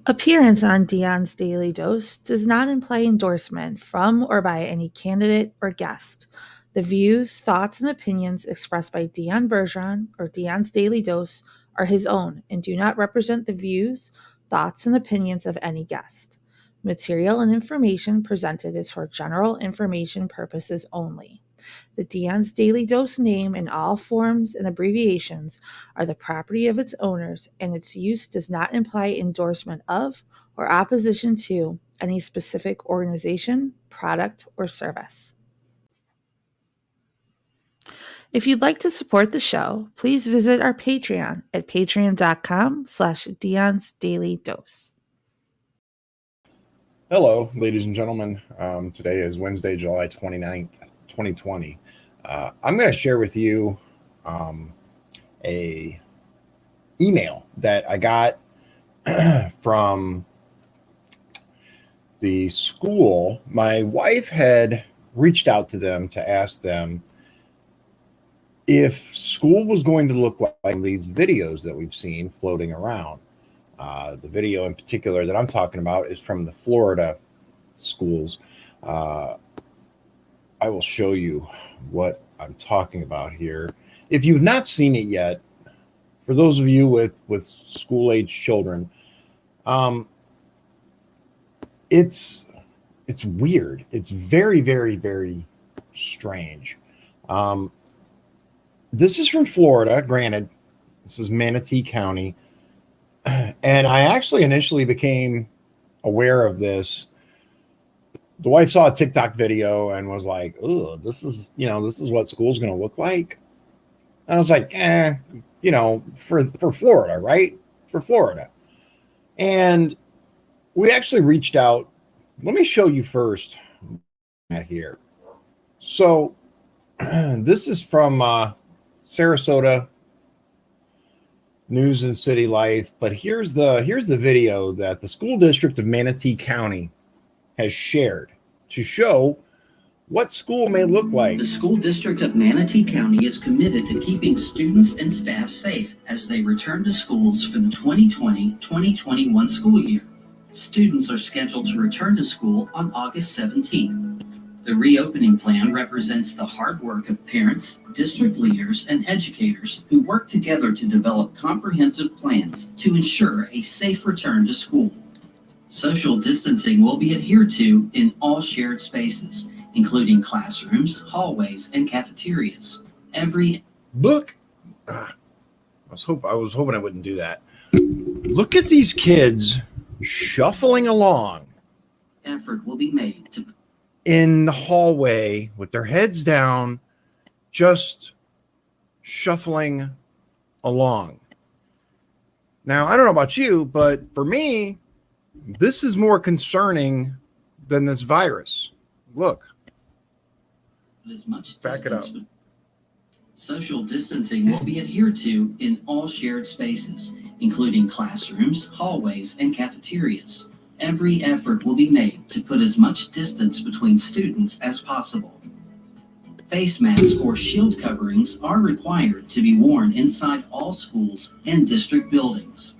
Appearance on Dion's Daily Dose does not imply endorsement from or by any candidate or guest. The views, thoughts, and opinions expressed by Dion Bergeron or Dion's Daily Dose are his own and do not represent the views, thoughts, and opinions of any guest. Material and information presented is for general information purposes only. The Dion's Daily Dose name in all forms and abbreviations are the property of its owners, and its use does not imply endorsement of or opposition to any specific organization, product, or service. If you'd like to support the show, please visit our Patreon at patreon.com/Dion's Daily Dose. Hello, ladies and gentlemen. Today is Wednesday, July 29th, 2020. I'm going to share with you a email that I got from the school. My wife had reached out to them to ask them if school was going to look like these videos that we've seen floating around. The video in particular that I'm talking about is from the Florida schools. I will show you what I'm talking about here. If you've not seen it yet, for those of you with school-age children, it's weird. It's very, very, very strange. This is from Florida. Granted, this is Manatee County. And I actually initially became aware of this. The wife saw a TikTok video and was like, "Oh, this is what school's going to look like." And I was like, for Florida, right? For Florida. And we actually reached out. Let me show you first here. So this is from Sarasota News and City Life, but here's the video that the school district of Manatee County has shared to show what school may look like. The school district of Manatee County is committed to keeping students and staff safe as they return to schools for the 2020-2021 school year. Students are scheduled to return to school on August 17th. The reopening plan represents the hard work of parents, district leaders, and educators who work together to develop comprehensive plans to ensure a safe return to school. Social distancing will be adhered to in all shared spaces, including classrooms, hallways, and cafeterias. Look, I was hoping I wouldn't do that. Look at these kids shuffling along. Effort will be made to in the hallway with their heads down, just shuffling along. Now, I don't know about you, but for me, this is more concerning than this virus. Look. Back it up. Social distancing will be adhered to in all shared spaces, including classrooms, hallways, and cafeterias. Every effort will be made to put as much distance between students as possible. Face masks or shield coverings are required to be worn inside all schools and district buildings.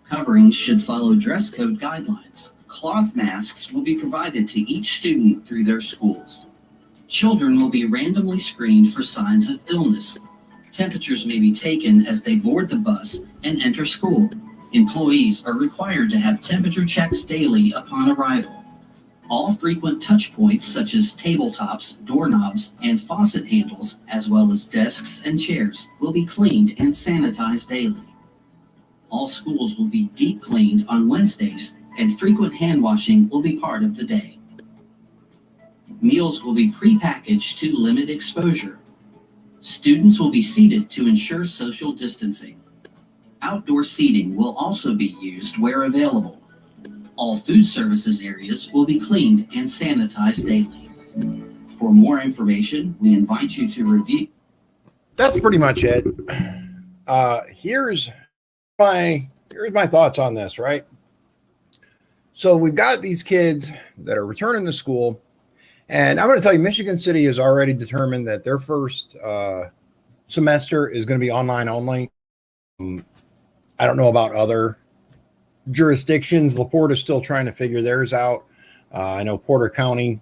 Coverings should follow dress code guidelines. Cloth masks will be provided to each student through their schools. Children will be randomly screened for signs of illness. Temperatures may be taken as they board the bus and enter school. Employees are required to have temperature checks daily upon arrival. All frequent touch points such as tabletops, doorknobs, and faucet handles, as well as desks and chairs, will be cleaned and sanitized daily. All schools will be deep cleaned on Wednesdays, and frequent hand washing will be part of the day. Meals will be prepackaged to limit exposure. Students will be seated to ensure social distancing. Outdoor seating will also be used where available. All food services areas will be cleaned and sanitized daily. For more information, we invite you to review. That's pretty much it. Here's my thoughts on this, right? So we've got these kids that are returning to school, and I'm going to tell you, Michigan City has already determined that their first semester is going to be online only. I don't know about other jurisdictions. LaPorte is still trying to figure theirs out. I know Porter County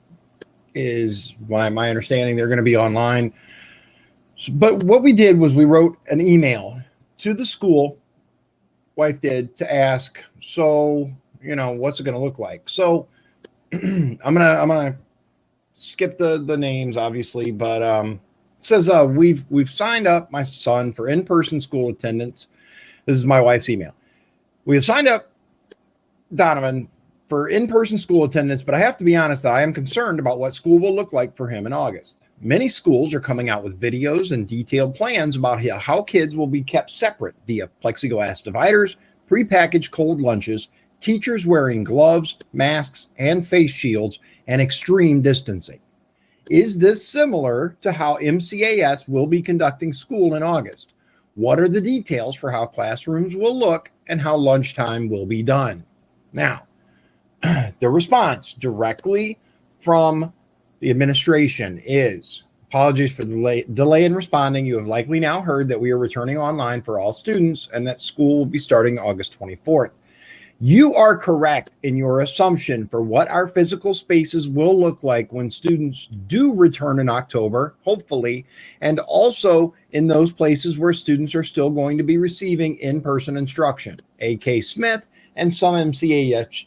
is, my understanding, they're going to be online. But what we did was we wrote an email to the school, wife did, to ask, so, what's it going to look like? So I'm gonna skip the names, obviously, but it says we've signed up my son for in-person school attendance. This is my wife's email. We have signed up Donovan for in-person school attendance, but I have to be honest that I am concerned about what school will look like for him in August. Many schools are coming out with videos and detailed plans about how kids will be kept separate via plexiglass dividers, prepackaged cold lunches, teachers wearing gloves, masks, and face shields, and extreme distancing. Is this similar to how MCAS will be conducting school in August? What are the details for how classrooms will look and how lunchtime will be done? Now, the response directly from the administration is, apologies for the delay in responding. You have likely now heard that we are returning online for all students and that school will be starting August 24th. You are correct in your assumption for what our physical spaces will look like when students do return in October, hopefully, and also in those places where students are still going to be receiving in-person instruction, AK Smith and some MCHS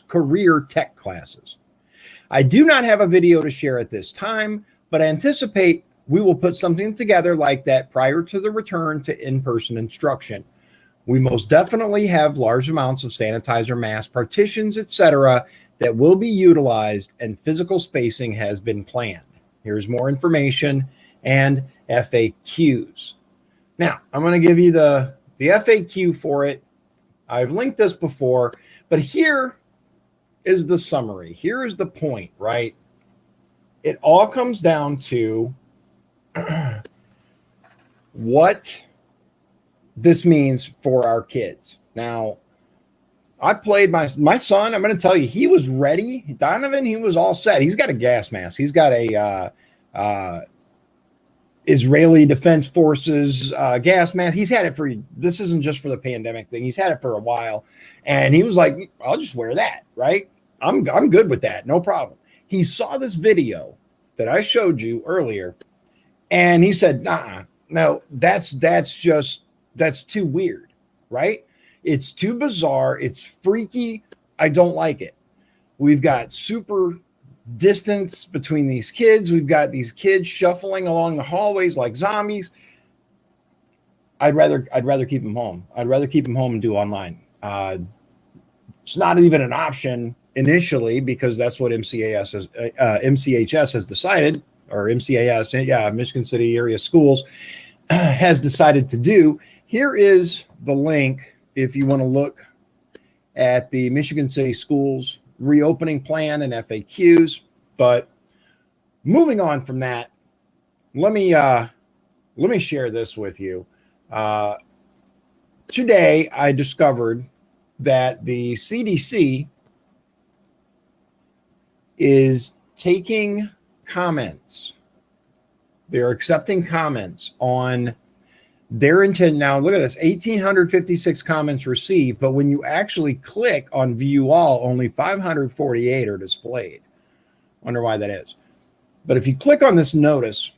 career tech classes. I do not have a video to share at this time, but I anticipate we will put something together like that prior to the return to in-person instruction. We most definitely have large amounts of sanitizer, mask partitions, etc., that will be utilized, and physical spacing has been planned. Here's more information and FAQs. Now, I'm going to give you the FAQ for it. I've linked this before, but here is the summary. Here is the point, right? It all comes down to what this means for our kids. Now, I played my son. I'm going to tell you, he was ready. Donovan, he was all set. He's got a gas mask. He's got a Israeli Defense Forces gas mask. He's had it for, this isn't just for the pandemic thing. He's had it for a while. And he was like, I'll just wear that, right? I'm good with that. No problem. He saw this video that I showed you earlier. And he said, no, that's too weird, right? It's too bizarre. It's freaky. I don't like it. We've got super distance between these kids. We've got these kids shuffling along the hallways like zombies. I'd rather keep them home. I'd rather keep them home and do online. It's not even an option initially because that's what MCHS has decided, or MCAS, Michigan City Area Schools has decided to do. Here is the link if you want to look at the Michigan City Schools reopening plan and FAQs. But moving on from that, let me share this with you. Today, I discovered that the CDC is taking comments. They're accepting comments on their intent. Now, look at this, 1,856 comments received, but when you actually click on view all, only 548 are displayed. Wonder why that is. But if you click on this notice,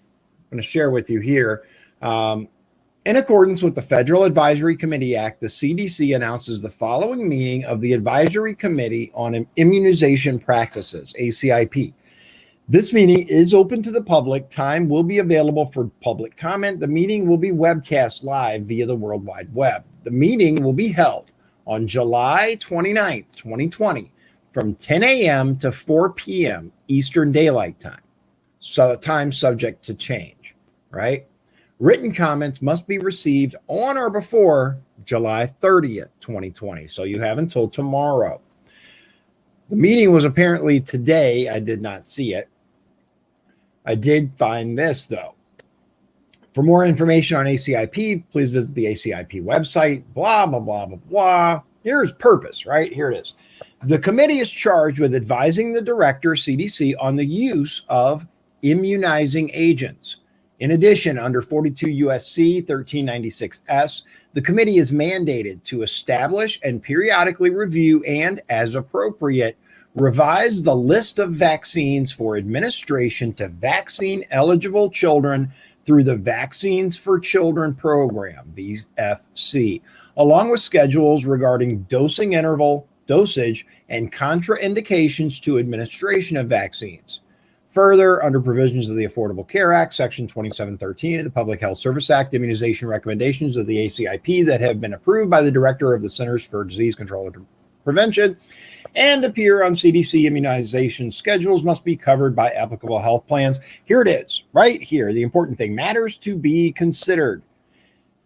I'm going to share with you here, in accordance with the Federal Advisory Committee Act, the CDC announces the following meeting of the Advisory Committee on Immunization Practices, ACIP. This meeting is open to the public. Time will be available for public comment. The meeting will be webcast live via the World Wide Web. The meeting will be held on July 29th, 2020, from 10 a.m. to 4 p.m. Eastern Daylight Time. So time subject to change, right? Written comments must be received on or before July 30th, 2020. So you have until tomorrow. The meeting was apparently today. I did not see it. I did find this, though. For more information on ACIP, please visit the ACIP website, blah, blah, blah, blah, blah. Here's purpose, right? Here it is. The committee is charged with advising the director, CDC, on the use of immunizing agents. In addition, under 42 USC 1396S, The committee is mandated to establish and periodically review and, as appropriate, revise the list of vaccines for administration to vaccine-eligible children through the Vaccines for Children program, VFC, along with schedules regarding dosing interval, dosage, and contraindications to administration of vaccines. Further, under provisions of the Affordable Care Act, Section 2713 of the Public Health Service Act, immunization recommendations of the ACIP that have been approved by the Director of the Centers for Disease Control and Prevention and appear on CDC immunization schedules must be covered by applicable health plans. Here it is, right here. The important thing, matters to be considered.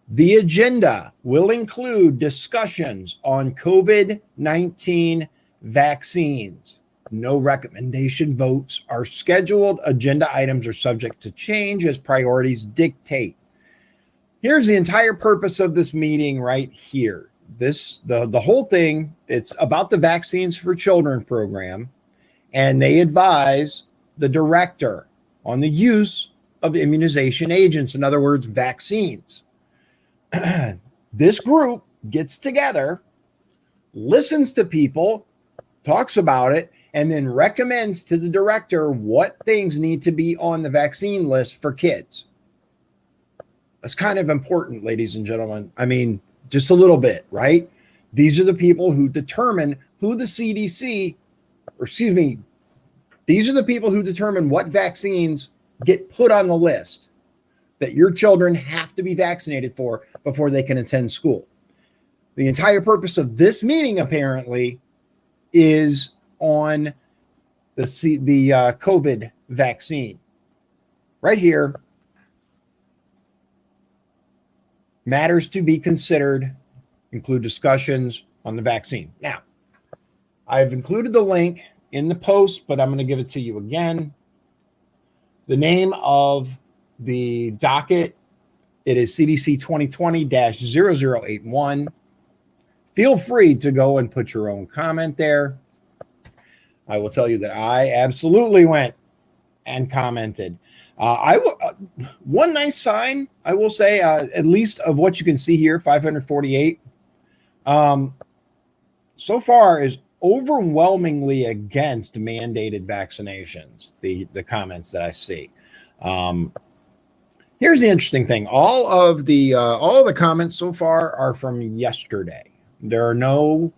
The agenda will include discussions on COVID-19 vaccines. No recommendation votes are scheduled. Agenda items are subject to change as priorities dictate. Here's the entire purpose of this meeting right here. The whole thing, it's about the Vaccines for Children program, and they advise the director on the use of immunization agents, in other words, vaccines. This group gets together, listens to people, talks about it, and then recommends to the director what things need to be on the vaccine list for kids. That's kind of important, ladies and gentlemen. I mean, just a little bit, right? These are the people who determine who the CDC, or excuse me, these are the people who determine what vaccines get put on the list that your children have to be vaccinated for before they can attend school. The entire purpose of this meeting, apparently, is on the COVID vaccine. Right here, matters to be considered include discussions on the vaccine. Now, I've included the link in the post, but I'm going to give it to you again. The name of the docket, it is CDC 2020-0081. Feel free to go and put your own comment there. I will tell you that I absolutely went and commented. One nice sign, I will say, at least of what you can see here, 548, so far is overwhelmingly against mandated vaccinations, the comments that I see. Here's the interesting thing. All of the comments so far are from yesterday. There are no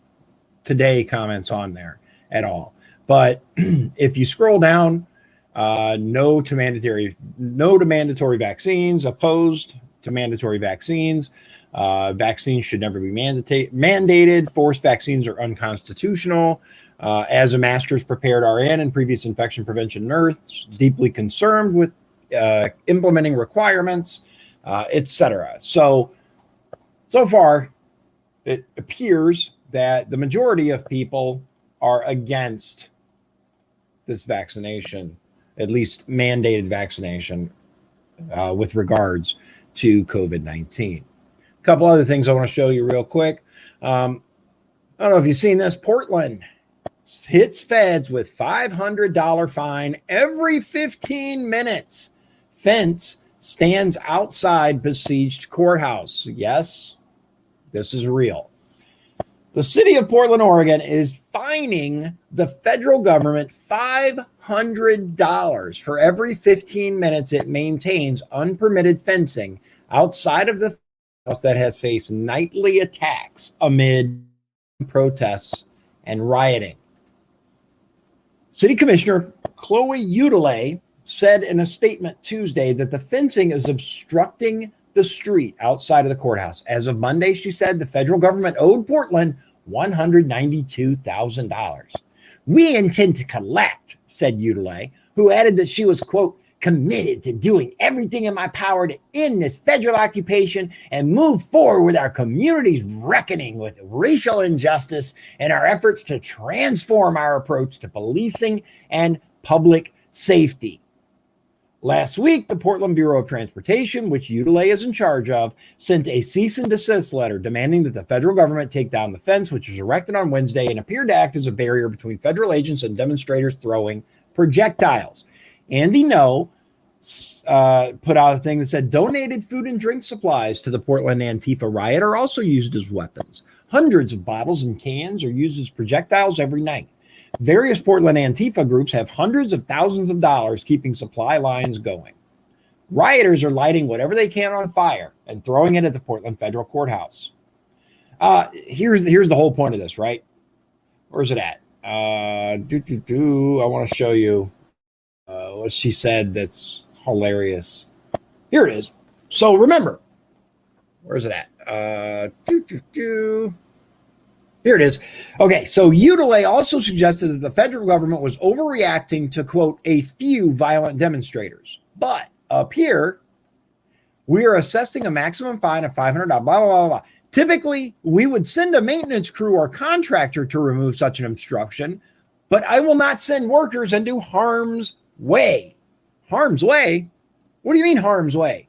today comments on there at all. But if you scroll down, no to mandatory vaccines, opposed to mandatory vaccines. Vaccines should never be mandated. Forced vaccines are unconstitutional. As a master's prepared RN and previous infection prevention nurse, deeply concerned with implementing requirements, etc. So far, it appears that the majority of people are against this vaccination, at least mandated vaccination, with regards to COVID-19. A couple other things I want to show you real quick. I don't know if you've seen this. Portland hits feds with $500 fine every 15 minutes. Fence stands outside besieged courthouse. Yes, this is real. The city of Portland, Oregon is fining the federal government $500 for every 15 minutes it maintains unpermitted fencing outside of the house that has faced nightly attacks amid protests and rioting. City Commissioner Chloe Udele said in a statement Tuesday that the fencing is obstructing the street outside of the courthouse. As of Monday, she said the federal government owed Portland $192,000. We intend to collect, said Udele, who added that she was, quote, committed to doing everything in my power to end this federal occupation and move forward with our community's reckoning with racial injustice and our efforts to transform our approach to policing and public safety. Last week, the Portland Bureau of Transportation, which Udele is in charge of, sent a cease and desist letter demanding that the federal government take down the fence, which was erected on Wednesday and appeared to act as a barrier between federal agents and demonstrators throwing projectiles. Andy No put out a thing that said donated food and drink supplies to the Portland Antifa riot are also used as weapons. Hundreds of bottles and cans are used as projectiles every night. Various Portland Antifa groups have hundreds of thousands of dollars keeping supply lines going. Rioters are lighting whatever they can on fire and throwing it at the Portland Federal Courthouse. Here's the whole point of this, right? Where's it at? I want to show you what she said that's hilarious. Here it is. So remember, where's it at? Here it is. Okay, so Udalay also suggested that the federal government was overreacting to, quote, a few violent demonstrators. But up here, we are assessing a maximum fine of $500, blah, blah, blah, blah. Typically, we would send a maintenance crew or contractor to remove such an obstruction, but I will not send workers into harm's way. Harm's way? What do you mean harm's way?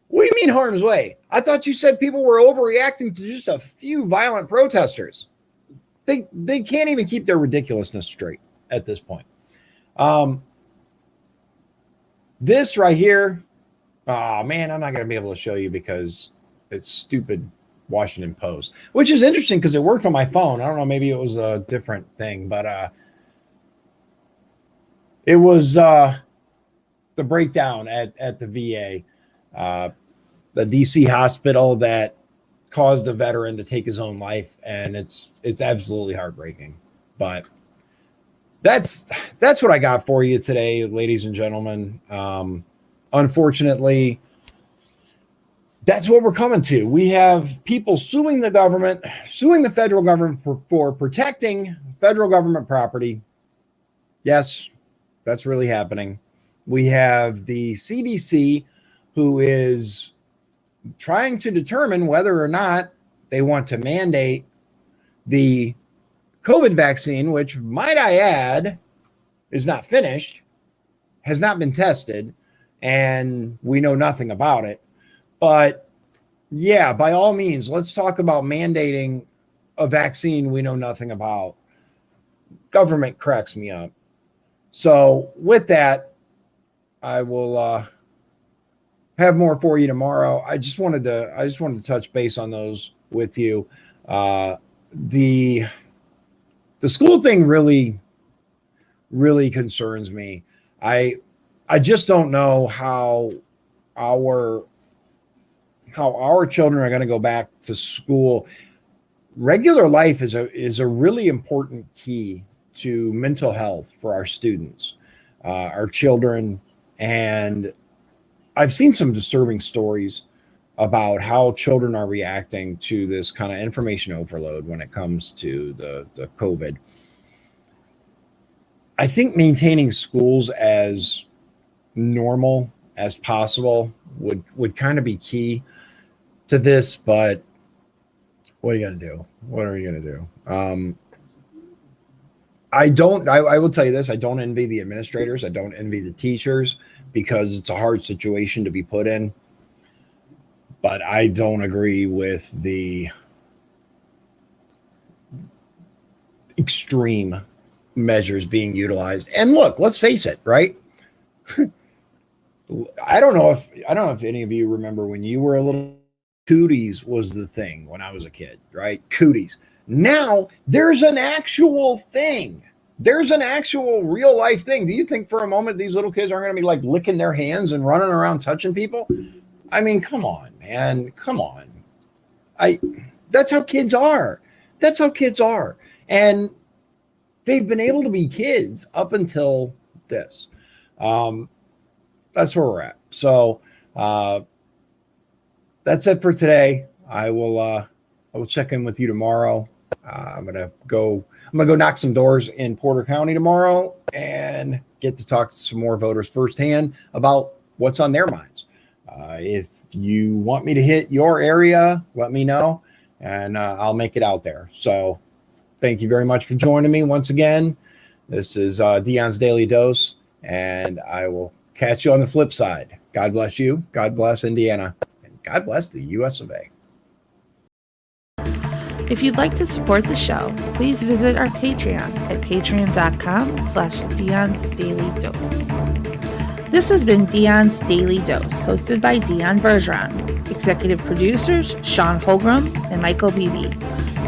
What do you mean harm's way? I thought you said people were overreacting to just a few violent protesters. They can't even keep their ridiculousness straight at this point. This right here, oh man, I'm not going to be able to show you because it's stupid Washington Post, which is interesting because it worked on my phone. I don't know, maybe it was a different thing, but it was the breakdown at the VA, the DC hospital that caused a veteran to take his own life, and it's absolutely heartbreaking. But that's what I got for you today, ladies and gentlemen. Unfortunately, that's what we're coming to. We have people suing the government, suing the federal government for protecting federal government property. Yes, that's really happening. We have the CDC, who is trying to determine whether or not they want to mandate the COVID vaccine, which, might I add, is not finished, has not been tested, and we know nothing about it. But yeah, by all means, let's talk about mandating a vaccine we know nothing about. Government cracks me up. So with that, I will have more for you tomorrow. I just wanted to touch base on those with you. The school thing really concerns me. I just don't know how our children are going to go back to school. Regular life is a really important key to mental health for our students, our children. And I've seen some disturbing stories about how children are reacting to this kind of information overload when it comes to the COVID. I think maintaining schools as normal as possible would kind of be key to this, but what are you going to do? What are you going to do? I will tell you this. I don't envy the administrators. I don't envy the teachers because it's a hard situation to be put in. But I don't agree with the extreme measures being utilized. And look, let's face it, right? I don't know if any of you remember when you were a little, cooties was the thing when I was a kid, right? Cooties. Now there's an actual thing. There's an actual real life thing. Do you think for a moment these little kids aren't going to be like licking their hands and running around touching people? I mean, come on, man. Come on. That's how kids are. That's how kids are. And they've been able to be kids up until this. That's where we're at. So that's it for today. I will check in with you tomorrow. I'm gonna go knock some doors in Porter County tomorrow and get to talk to some more voters firsthand about what's on their minds. If you want me to hit your area, let me know, and I'll make it out there. So thank you very much for joining me once again. This is Dion's Daily Dose, and I will catch you on the flip side. God bless you. God bless Indiana. And God bless the US of A. If you'd like to support the show, please visit our Patreon at patreon.com/Dion's Daily Dose. This has been Dion's Daily Dose, hosted by Dion Bergeron. Executive producers Sean Holgram and Michael Beebe.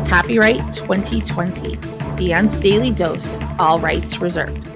Copyright 2020. Dion's Daily Dose, all rights reserved.